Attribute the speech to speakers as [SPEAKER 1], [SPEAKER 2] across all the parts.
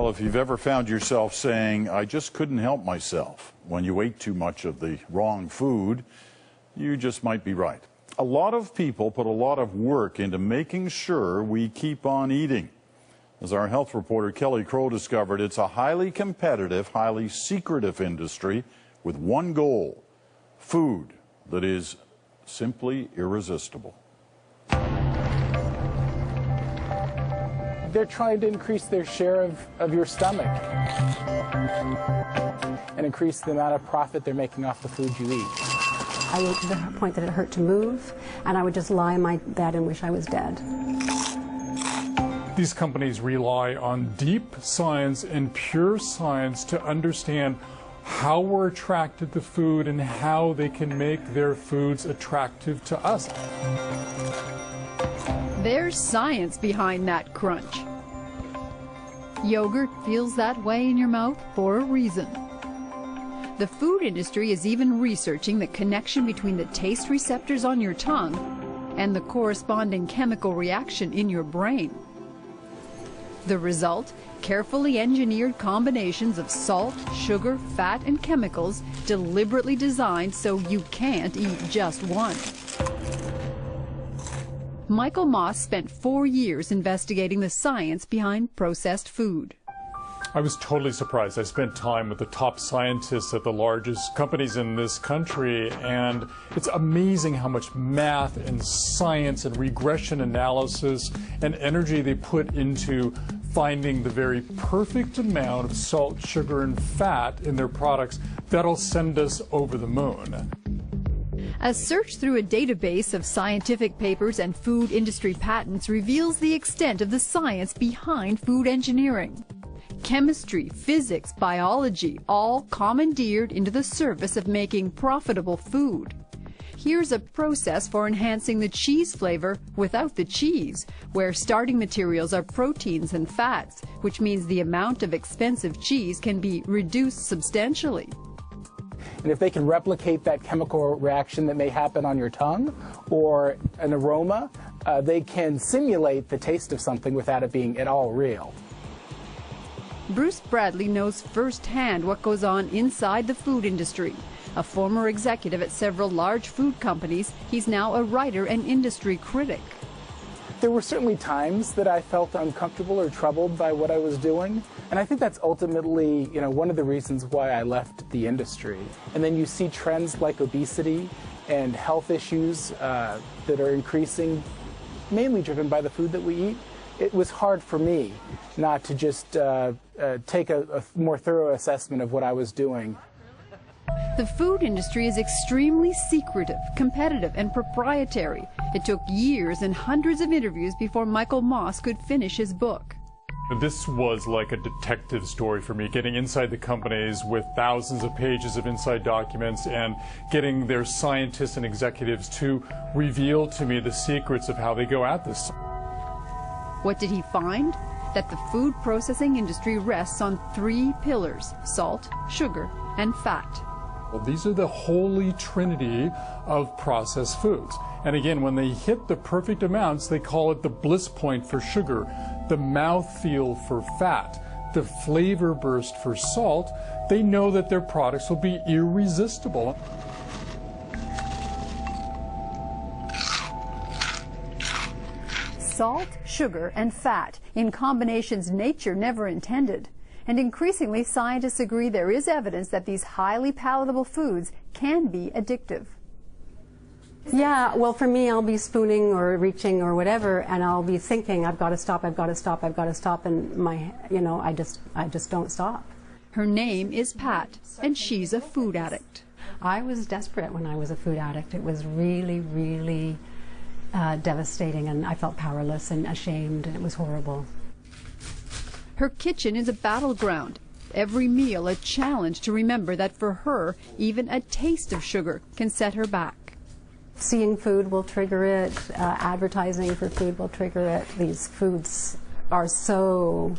[SPEAKER 1] Well, if you've ever found yourself saying, I just couldn't help myself when you ate too much of the wrong food, you just might be right. A lot of people put a lot of work into making sure we keep on eating. As our health reporter Kelly Crow discovered, it's a highly competitive, highly secretive industry with one goal: food that is simply irresistible.
[SPEAKER 2] They're trying to increase their share of your stomach and increase the amount of profit they're making off the food you eat.
[SPEAKER 3] I went to the point that it hurt to move, and I would just lie in my bed and wish I was dead.
[SPEAKER 4] These companies rely on deep science and pure science to understand how we're attracted to food and how they can make their foods attractive to us.
[SPEAKER 5] There's science behind that crunch. Yogurt feels that way in your mouth for a reason. The food industry is even researching the connection between the taste receptors on your tongue and the corresponding chemical reaction in your brain. The result? Carefully engineered combinations of salt, sugar, fat, and chemicals deliberately designed so you can't eat just one. Michael Moss spent 4 years investigating the science behind processed food.
[SPEAKER 4] I was totally surprised. I spent time with the top scientists at the largest companies in this country, and it's amazing how much math and science and regression analysis and energy they put into finding the very perfect amount of salt, sugar, and fat in their products that'll send us over the moon.
[SPEAKER 5] A search through a database of scientific papers and food industry patents reveals the extent of the science behind food engineering. Chemistry, physics, biology, all commandeered into the service of making profitable food. Here's a process for enhancing the cheese flavor without the cheese, where starting materials are proteins and fats, which means the amount of expensive cheese can be reduced substantially.
[SPEAKER 2] And if they can replicate that chemical reaction that may happen on your tongue or an aroma, they can simulate the taste of something without it being at all real.
[SPEAKER 5] Bruce Bradley knows firsthand what goes on inside the food industry. A former executive at several large food companies, he's now a writer and industry critic.
[SPEAKER 2] There were certainly times that I felt uncomfortable or troubled by what I was doing, and I think that's ultimately, one of the reasons why I left the industry. And then you see trends like obesity and health issues that are increasing, mainly driven by the food that we eat. It was hard for me not to just take a more thorough assessment of what I was doing.
[SPEAKER 5] The food industry is extremely secretive, competitive, and proprietary. It took years and hundreds of interviews before Michael Moss could finish his book.
[SPEAKER 4] This was like a detective story for me, getting inside the companies with thousands of pages of inside documents and getting their scientists and executives to reveal to me the secrets of how they go at this.
[SPEAKER 5] What did he find? That the food processing industry rests on 3 pillars: salt, sugar, and fat.
[SPEAKER 4] Well, these are the holy trinity of processed foods. And again, when they hit the perfect amounts, they call it the bliss point for sugar, the mouthfeel for fat, the flavor burst for salt. They know that their products will be irresistible.
[SPEAKER 5] Salt, sugar, and fat in combinations nature never intended. And increasingly, scientists agree there is evidence that these highly palatable foods can be addictive.
[SPEAKER 3] Yeah, well, for me, I'll be spooning or reaching or whatever, and I'll be thinking, I've got to stop, I've got to stop, I've got to stop, and I just don't stop.
[SPEAKER 5] Her name is Pat, and she's a food addict.
[SPEAKER 3] I was desperate when I was a food addict. It was really, really devastating, and I felt powerless and ashamed, and it was horrible.
[SPEAKER 5] Her kitchen is a battleground. Every meal a challenge to remember that for her, even a taste of sugar can set her back.
[SPEAKER 3] Seeing food will trigger it. Advertising for food will trigger it. These foods are so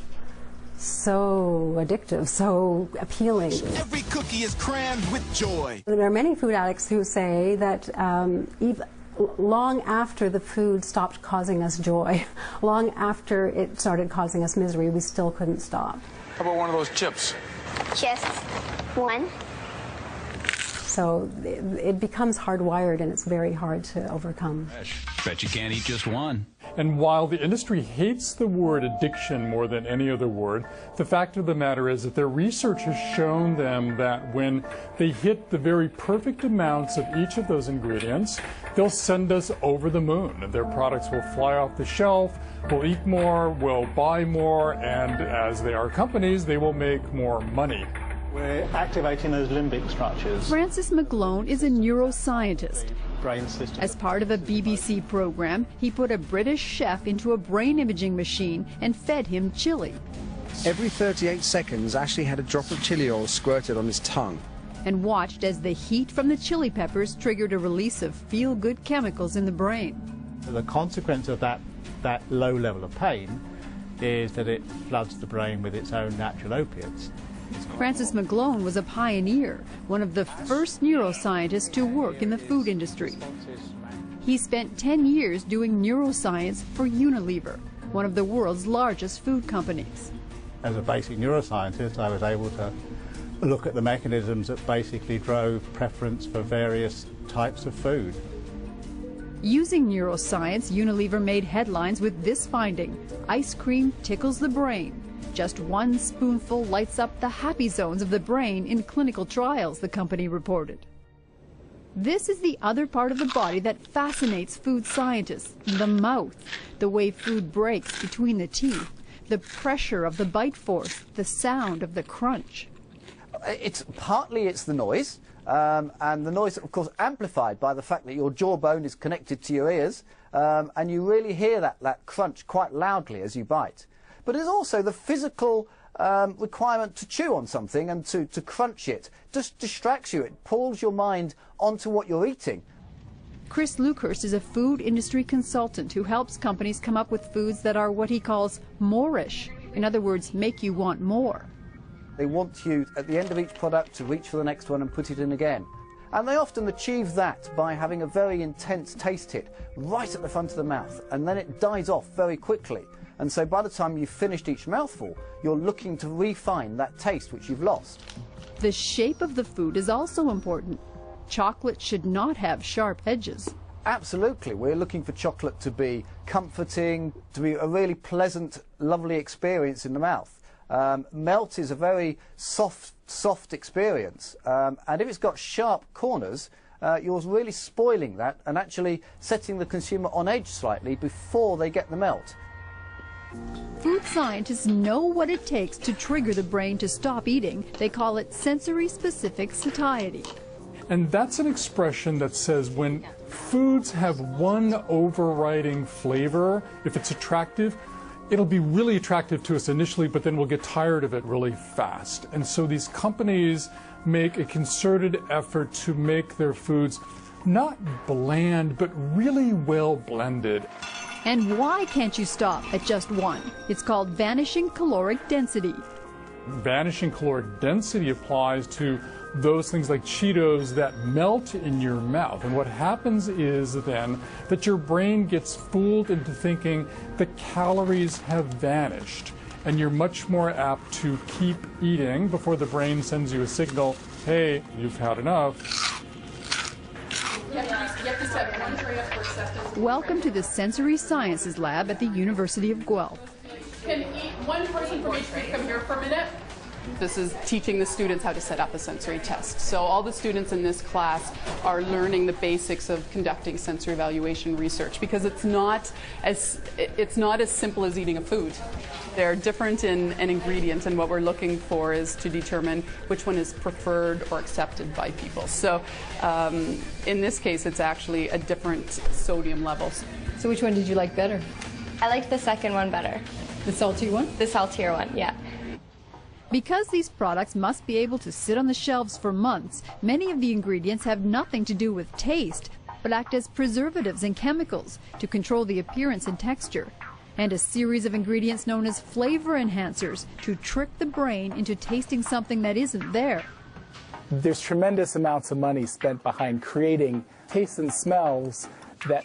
[SPEAKER 3] addictive, so appealing.
[SPEAKER 6] Every cookie is crammed with joy.
[SPEAKER 3] There are many food addicts who say that long after the food stopped causing us joy, long after it started causing us misery, we still couldn't stop.
[SPEAKER 6] How about one of those chips?
[SPEAKER 7] Just one.
[SPEAKER 3] So it becomes hardwired, and it's very hard to overcome.
[SPEAKER 8] Bet you can't eat just one.
[SPEAKER 4] And while the industry hates the word addiction more than any other word, the fact of the matter is that their research has shown them that when they hit the very perfect amounts of each of those ingredients, they'll send us over the moon. And their products will fly off the shelf, we'll eat more, we'll buy more, and as they are companies, they will make more money.
[SPEAKER 9] We're activating those limbic structures.
[SPEAKER 5] Francis McGlone is a neuroscientist.
[SPEAKER 9] Brain system.
[SPEAKER 5] As part of a BBC program, he put a British chef into a brain imaging machine and fed him chili.
[SPEAKER 10] Every 38 seconds, Ashley had a drop of chili oil squirted on his tongue.
[SPEAKER 5] And watched as the heat from the chili peppers triggered a release of feel-good chemicals in the brain.
[SPEAKER 9] The consequence of that low level of pain is that it floods the brain with its own natural opiates.
[SPEAKER 5] Francis McGlone was a pioneer, one of the first neuroscientists to work in the food industry. He spent 10 years doing neuroscience for Unilever, one of the world's largest food companies.
[SPEAKER 9] As a basic neuroscientist, I was able to look at the mechanisms that basically drove preference for various types of food.
[SPEAKER 5] Using neuroscience, Unilever made headlines with this finding: ice cream tickles the brain. Just one spoonful lights up the happy zones of the brain in clinical trials, the company reported. This is the other part of the body that fascinates food scientists: the mouth, the way food breaks between the teeth, the pressure of the bite force, the sound of the crunch.
[SPEAKER 11] It's partly the noise, and the noise, of course, amplified by the fact that your jawbone is connected to your ears, and you really hear that crunch quite loudly as you bite. But it's also the physical requirement to chew on something and to crunch it. Just distracts you. It pulls your mind onto what you're eating.
[SPEAKER 5] Chris Luckhurst is a food industry consultant who helps companies come up with foods that are what he calls more-ish. In other words, make you want more.
[SPEAKER 11] They want you, at the end of each product, to reach for the next one and put it in again. And they often achieve that by having a very intense taste hit right at the front of the mouth, and then it dies off very quickly. And so by the time you've finished each mouthful, you're looking to refine that taste which you've lost.
[SPEAKER 5] The shape of the food is also important. Chocolate should not have sharp edges.
[SPEAKER 11] Absolutely. We're looking for chocolate to be comforting, to be a really pleasant, lovely experience in the mouth. Melt is a very soft experience, and if it's got sharp corners, you're really spoiling that and actually setting the consumer on edge slightly before they get the melt.
[SPEAKER 5] Food scientists know what it takes to trigger the brain to stop eating. They call it sensory-specific satiety.
[SPEAKER 4] And that's an expression that says when foods have one overriding flavor, if it's attractive, it'll be really attractive to us initially, but then we'll get tired of it really fast. And so these companies make a concerted effort to make their foods not bland, but really well blended.
[SPEAKER 5] And why can't you stop at just one? It's called vanishing caloric density.
[SPEAKER 4] Vanishing caloric density applies to those things like Cheetos that melt in your mouth. And what happens is then that your brain gets fooled into thinking the calories have vanished. And you're much more apt to keep eating before the brain sends you a signal, hey, you've had enough.
[SPEAKER 5] Welcome to the Sensory Sciences Lab at the University of Guelph.
[SPEAKER 12] Can one person from each group come here for a minute? This is teaching the students how to set up a sensory test. So all the students in this class are learning the basics of conducting sensory evaluation research, because it's not as simple as eating a food. They're different in ingredients, and what we're looking for is to determine which one is preferred or accepted by people. So in this case, it's actually a different sodium levels.
[SPEAKER 5] So which one did you like better?
[SPEAKER 7] I liked the second one better.
[SPEAKER 5] The salty one?
[SPEAKER 7] The saltier one, yeah.
[SPEAKER 5] Because these products must be able to sit on the shelves for months, many of the ingredients have nothing to do with taste, but act as preservatives and chemicals to control the appearance and texture, and a series of ingredients known as flavor enhancers to trick the brain into tasting something that isn't there.
[SPEAKER 2] There's tremendous amounts of money spent behind creating tastes and smells that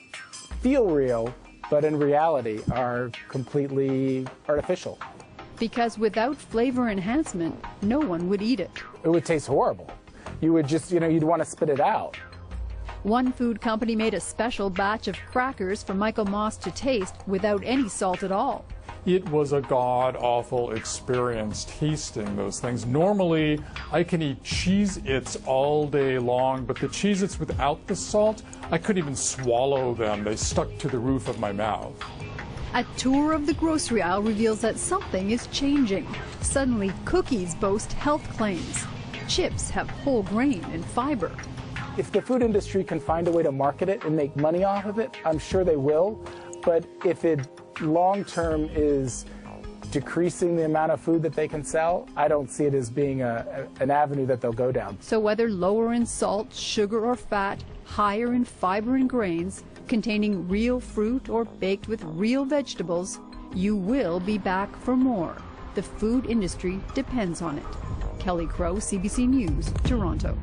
[SPEAKER 2] feel real, but in reality are completely artificial.
[SPEAKER 5] Because without flavor enhancement, no one would eat it.
[SPEAKER 2] It would taste horrible. You would just, you'd want to spit it out.
[SPEAKER 5] One food company made a special batch of crackers for Michael Moss to taste without any salt at all.
[SPEAKER 4] It was a god-awful experience tasting those things. Normally, I can eat Cheez-Its all day long, but the Cheez-Its without the salt, I couldn't even swallow them. They stuck to the roof of my mouth.
[SPEAKER 5] A tour of the grocery aisle reveals that something is changing. Suddenly, cookies boast health claims. Chips have whole grain and fiber.
[SPEAKER 2] If the food industry can find a way to market it and make money off of it, I'm sure they will. But if it long-term is decreasing the amount of food that they can sell, I don't see it as being an avenue that they'll go down.
[SPEAKER 5] So whether lower in salt, sugar, or fat, higher in fiber and grains, containing real fruit or baked with real vegetables, you will be back for more. The food industry depends on it. Kelly Crow, CBC News, Toronto.